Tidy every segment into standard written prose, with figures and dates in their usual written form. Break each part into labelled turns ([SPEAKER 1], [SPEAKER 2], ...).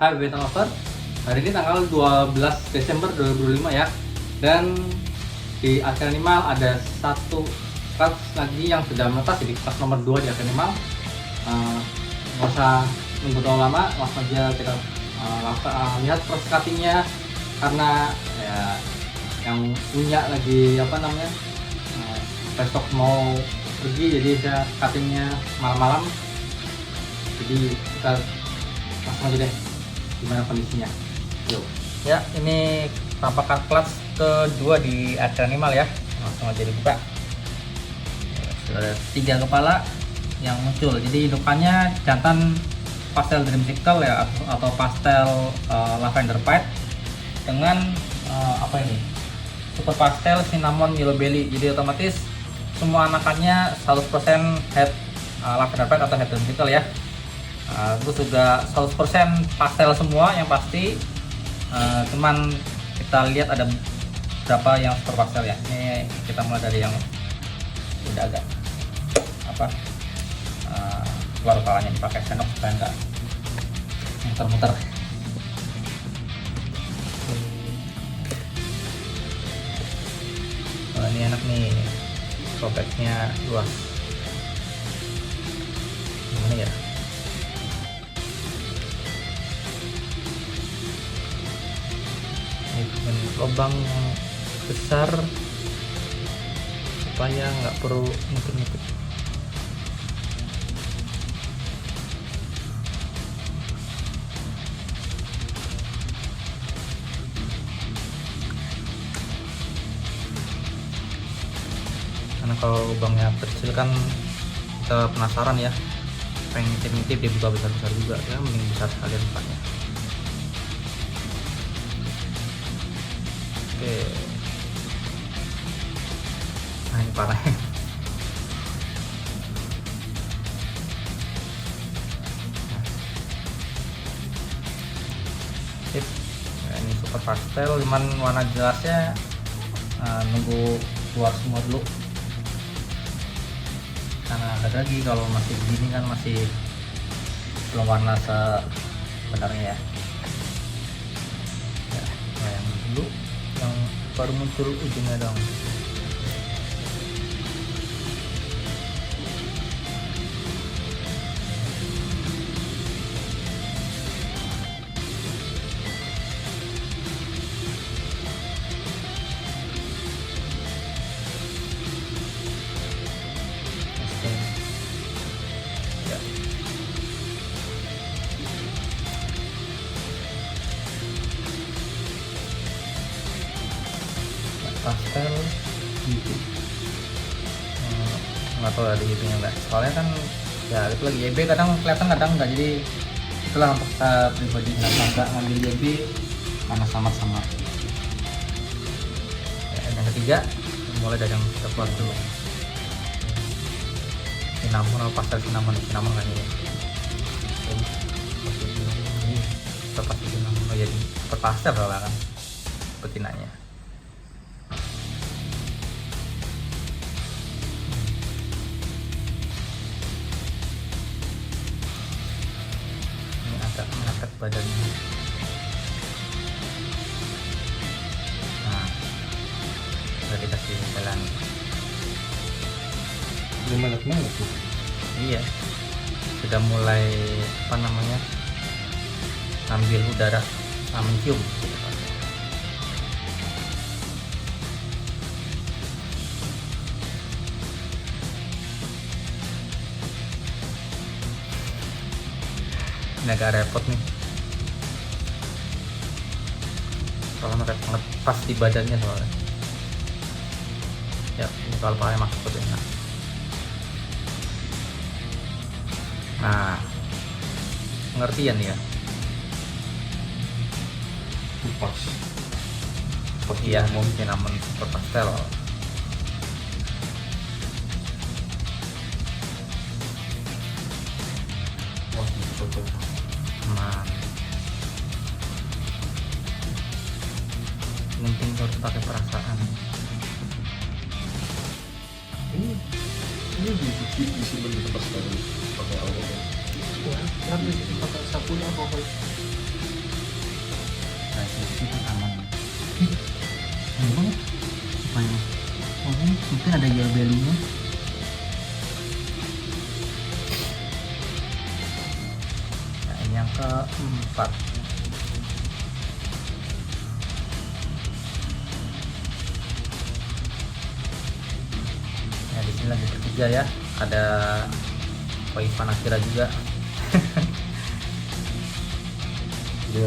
[SPEAKER 1] Hai Beta Lover, hari ini tanggal 12 Desember 2005 ya. Dan di Arca Animal ada satu kelas lagi yang sudah menetas, jadi kelas nomor 2 di Arca Animal. Nggak usah nunggu terlalu lama, langsung aja kita lihat proses cuttingnya. Karena ya, yang punya lagi besok mau pergi, jadi saya cuttingnya malam-malam. Jadi kita langsung aja deh gimana kondisinya. Yuk. Ya, ini tampakan kelas kedua di Arca Animal ya. Langsung aja dibuka. Sudah ada 3 kepala yang muncul. Jadi depannya jantan pastel dreamsicle ya, atau pastel lavender pipe dengan super pastel cinnamon yellow belly. Jadi otomatis semua anakannya 100% head lavender pipe atau head dreamsicle ya. Terus juga 100% pastel semua yang pasti. Cuman kita lihat ada berapa yang super pastel ya. Ini kita mulai dari yang udah agak keluar kepalanya, dipakai senok supaya enggak muter-muter. Oh, ini enak nih, sobeknya luas. Gimana ya? Dengan lubang yang besar supaya nggak perlu nutup-nutup. Karena kalau lubangnya kecil kan kita penasaran ya, pengen ngintip-ngintip dia buka besar-besar juga ya, mending besar sekalian bukanya. Oke. Nah, ini parah. Sip. Nah, ini super pastel, cuman warna jelasnya nunggu keluar semua dulu. Karena ada lagi kalau masih begini kan masih belum warna sebenarnya ya. Yang dulu yang baru muncul ujungnya dong. Ya. Pastel gitu. Nggak tahu ada gitu enggak, soalnya kan ya itu lagi YB kadang kelihatan kadang enggak, jadi itulah untuk saya pribadi nggak ngambil YB karena sama-sama. Ya, yang ketiga mulai dari yang kita keluar dulu, cinnamon atau pastel cinnamon kan ini. Ini pastel cinnamon jadi pastel lah kan betinanya. Mengangkat badannya. Nah, udah dikasih jalan.
[SPEAKER 2] Semangat tuh.
[SPEAKER 1] Iya, sudah mulai ambil udara, mencium. Ini agak repot nih, soalnya repot banget pas di badannya soalnya. Ya, ini kalau pakai masuk ke enak. Nah, pengertian ya.
[SPEAKER 2] Pas.
[SPEAKER 1] Iya, mungkin namun super pastel.
[SPEAKER 2] Wah, cocok.
[SPEAKER 1] Nah, penting harus pakai perasaan.
[SPEAKER 2] Ini disimpan di tempat sekarang pakai apa?
[SPEAKER 3] Wah, nanti pakai sapunya pokoknya.
[SPEAKER 1] resolusi itu aman. Ini banget supaya mungkin ada jual belinya. Nah, ini yang keempat. Nah, di sini lagi bertiga ya, ada Ivan Akira juga.
[SPEAKER 2] Dia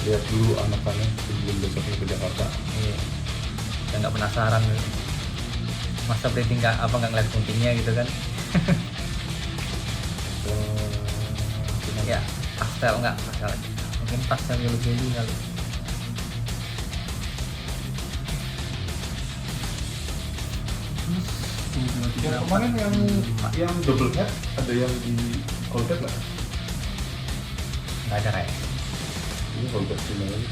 [SPEAKER 2] lihat dulu anak-anak sebelum besoknya ke Jakarta.
[SPEAKER 1] Iya. Saya nggak penasaran masa breeding nggak ngeliat kuntingnya gitu kan. Ya pastel nggak masalah, mungkin pastel yellow belly kali.
[SPEAKER 2] Yang kemarin yang double head ada yang di Colgate nggak?
[SPEAKER 1] Nggak ada kayak.
[SPEAKER 2] Ini Colgate sini lagi.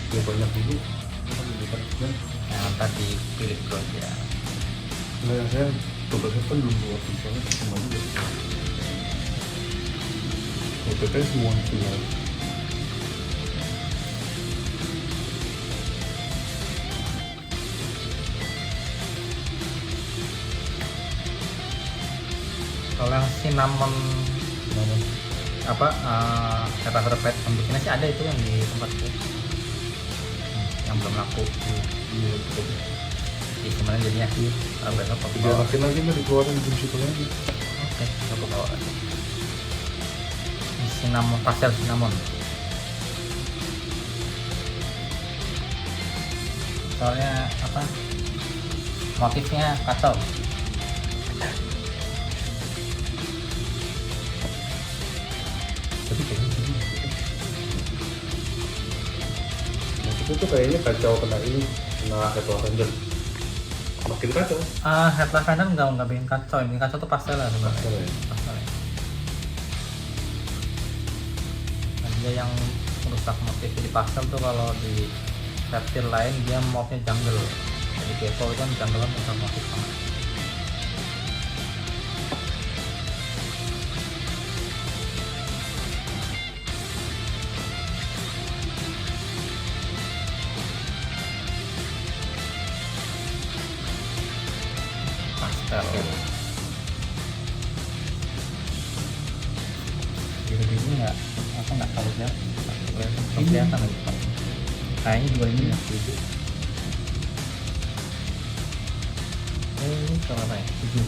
[SPEAKER 2] Dia banyak dulu. Kan?
[SPEAKER 1] Yang tadi Philip Bro ya.
[SPEAKER 2] Nah, yang saya double head kan belum buat misalnya semua juga. Colgate semua final.
[SPEAKER 1] Kalau yang cinnamon apa kata terpet pembikinnya sih ada itu yang di tempatku, yang belum laku.
[SPEAKER 2] Iya, betul.
[SPEAKER 1] Di kemarin jadinya besok aku
[SPEAKER 2] Dia
[SPEAKER 1] bawa.
[SPEAKER 2] makin lagi nggak dikeluarin di situ lagi.
[SPEAKER 1] Oke, aku bawa. Ini cinnamon, pastel cinnamon. Soalnya apa? Motifnya kacau.
[SPEAKER 2] Tapi kayaknya gini. Maksudnya tuh kayaknya kacau kena ini, kena head lavender. Makin kacau.
[SPEAKER 1] Head lavender nggak bikin kacau. Yang bikin kacau tuh pastel lah sebenarnya.
[SPEAKER 2] Pastel ya?
[SPEAKER 1] Pastel ya. Dan dia yang merusak motif di pastel tuh kalau di reptil lain dia motifnya jungle. Jadi gecko itu kan jungle kan merusak motif sama. Pastel. Biru-biru nggak tahu ya. Kelihatan lagi. Kayaknya dua ini ya. Ini sama apa ya? 7.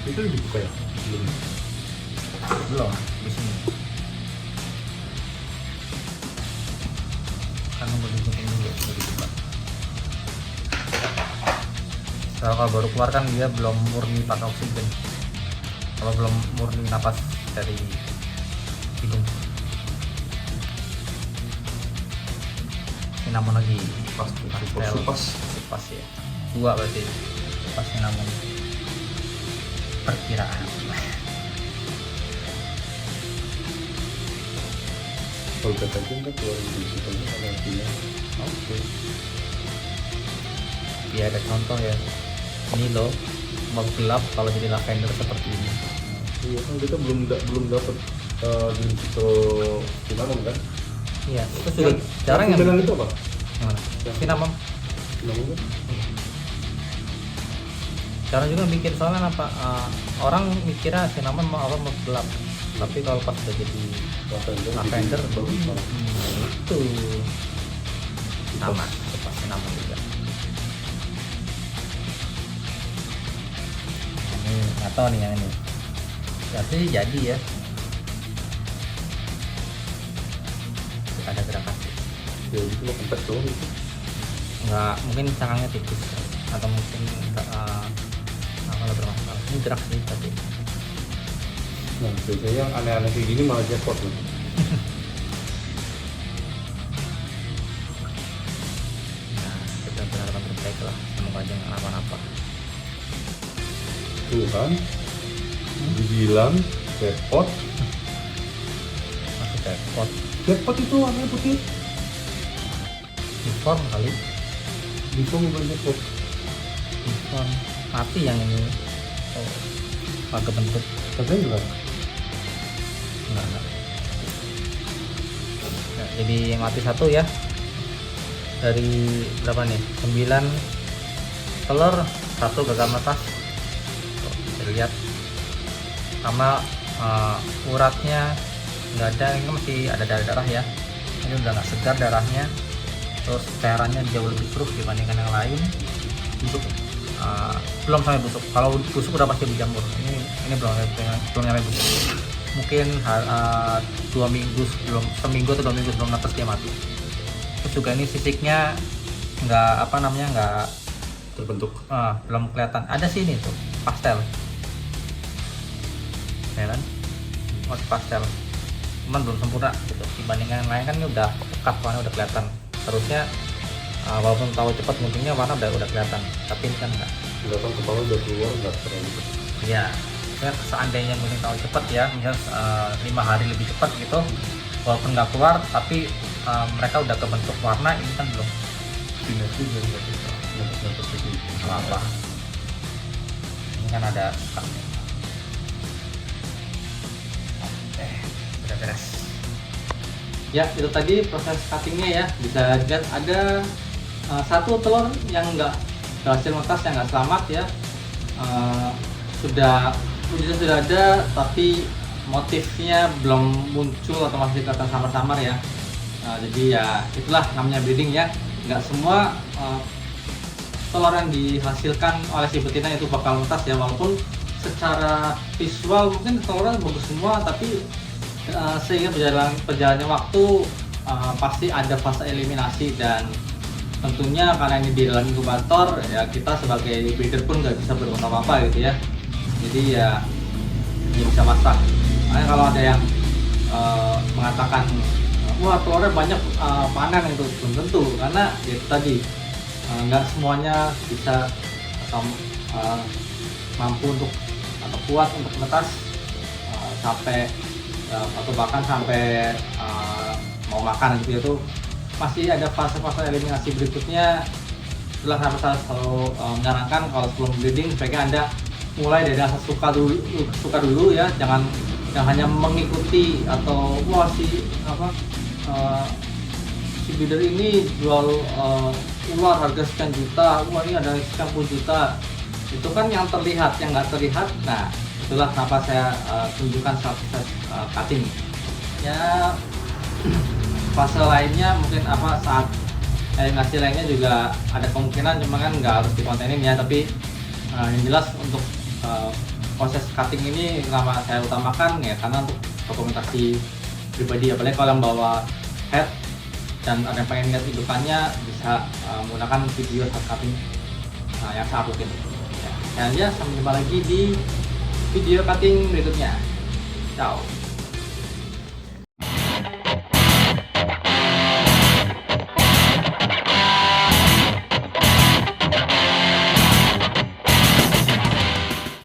[SPEAKER 2] Itu dibuka ya? Belum.
[SPEAKER 1] Belum di sini. Karena mau dibuka dulu baru dibuka. Kalau baru keluar kan dia belum murni pakai oksigen. Kalau belum murni napas dari hidung. Cinnamon lagi pas ya. 2 berarti. Pas cinnamon. Perkiraan.
[SPEAKER 2] Kalau kata kan keluarin di situ ada artinya. Oke.
[SPEAKER 1] Ya ada contoh ya. Ini loh mau gelap kalau jadi lavender seperti ini.
[SPEAKER 2] Iya kan kita belum dapat di situ cinnamon kan?
[SPEAKER 1] Iya, itu sudah jarang yang
[SPEAKER 2] cinnamon itu apa?
[SPEAKER 1] gimana? Cinnamon.
[SPEAKER 2] Cinnamon kan?
[SPEAKER 1] Cara juga bikin soalnya apa? Orang mikirnya cinnamon mau gelap, tapi kalau pas udah jadi lavender
[SPEAKER 2] bagus banget.
[SPEAKER 1] itu sama pas cinnamon juga. Ini nggak tahu nih yang ini. Berarti jadi ya. Ada gerakan
[SPEAKER 2] Ya itu mah kempes doang itu.
[SPEAKER 1] nggak, mungkin cangkangnya tipis atau mungkin kalau bermasalah ini gerak sih tapi
[SPEAKER 2] Nah biasanya yang aneh-aneh kayak gini malah jackpot loh.
[SPEAKER 1] nah, kita berharapan terbaik lah, semoga aja nggak apa-apa.
[SPEAKER 2] Tuh kan, dibilang jackpot.
[SPEAKER 1] Masih jackpot
[SPEAKER 2] Jackpot itu warna putih.
[SPEAKER 1] deform kali,
[SPEAKER 2] Itu bukan jackpot.
[SPEAKER 1] deform mati yang ini. Oh, agak bentuk.
[SPEAKER 2] Tapi juga
[SPEAKER 1] Enggak. Nah, jadi mati satu ya. Dari berapa nih? 9 telur, satu gagal menetas. Tuh, bisa dilihat. Sama uratnya nggak ada, ini masih ada darah ya. Ini udah nggak segar darahnya. Terus cairannya jauh lebih keruh dibandingkan yang lain. Busuk, belum sampai busuk. Kalau busuk udah pasti berjamur. Ini belum sampai busuk. Mungkin 2 minggu sebelum, seminggu atau 2 minggu sebelum netes dia mati. Terus juga ini sisiknya nggak nggak
[SPEAKER 2] terbentuk.
[SPEAKER 1] belum kelihatan. Ada sih ini tuh pastel, ya kan? Motif pastel, cuman belum sempurna gitu. Dibandingkan yang lain kan ini udah pekat, warna udah kelihatan. Terusnya walaupun tahu cepat munculnya warna udah kelihatan, tapi ini kan enggak.
[SPEAKER 2] Kelihatan kepala udah keluar, nggak terlalu.
[SPEAKER 1] Ya, seandainya mungkin tahu cepat ya, misalnya 5 hari lebih cepat gitu, walaupun nggak keluar, tapi mereka udah kebentuk warna, ini kan belum.
[SPEAKER 2] Simetri juga nggak bisa. Nggak seperti
[SPEAKER 1] Apa? Ini kan ada sekatnya. Udah beres. Ya, itu tadi proses cuttingnya ya. Bisa dilihat ada satu telur yang nggak berhasil menetas, yang nggak selamat ya. Wujudnya sudah ada, tapi motifnya belum muncul atau masih kelihatan samar-samar ya. Jadi ya itulah namanya breeding ya. Nggak semua telur yang dihasilkan oleh si betina itu bakal menetas ya, walaupun secara visual mungkin telurnya bagus semua, tapi sehingga berjalannya waktu pasti ada fase eliminasi, dan tentunya karena ini di dalam inkubator ya, kita sebagai breeder pun nggak bisa berbuat apa-apa gitu ya. Jadi ya ini bisa masak. Makanya kalau ada yang mengatakan wah telurnya banyak, panen, itu belum tentu, karena ya itu tadi nggak semuanya bisa atau mampu untuk atau kuat untuk menetas sampai atau bahkan sampai mau makan gitu. Itu masih ada fase-fase eliminasi berikutnya. Itulah kenapa saya selalu menyarankan kalau sebelum breeding sebaiknya Anda mulai dari rasa suka dulu ya, jangan hanya mengikuti atau wah si breeder ini jual ular harga sekian juta, wah ini ada sekian puluh juta. Itu kan yang terlihat, yang nggak terlihat. Nah, itulah kenapa saya tunjukkan proses cutting ya. Fase lainnya mungkin saat eliminasi lainnya juga ada kemungkinan, cuma kan nggak harus dikontenin ya. Tapi yang jelas untuk proses cutting ini kenapa saya utamakan ya, karena untuk dokumentasi pribadi, apalagi kalau yang bawa head dan ada yang pengen lihat hidupannya, bisa menggunakan video saat cutting yang saya uploadin ya. Dan ya, sampai jumpa lagi di video cutting berikutnya. Ciao.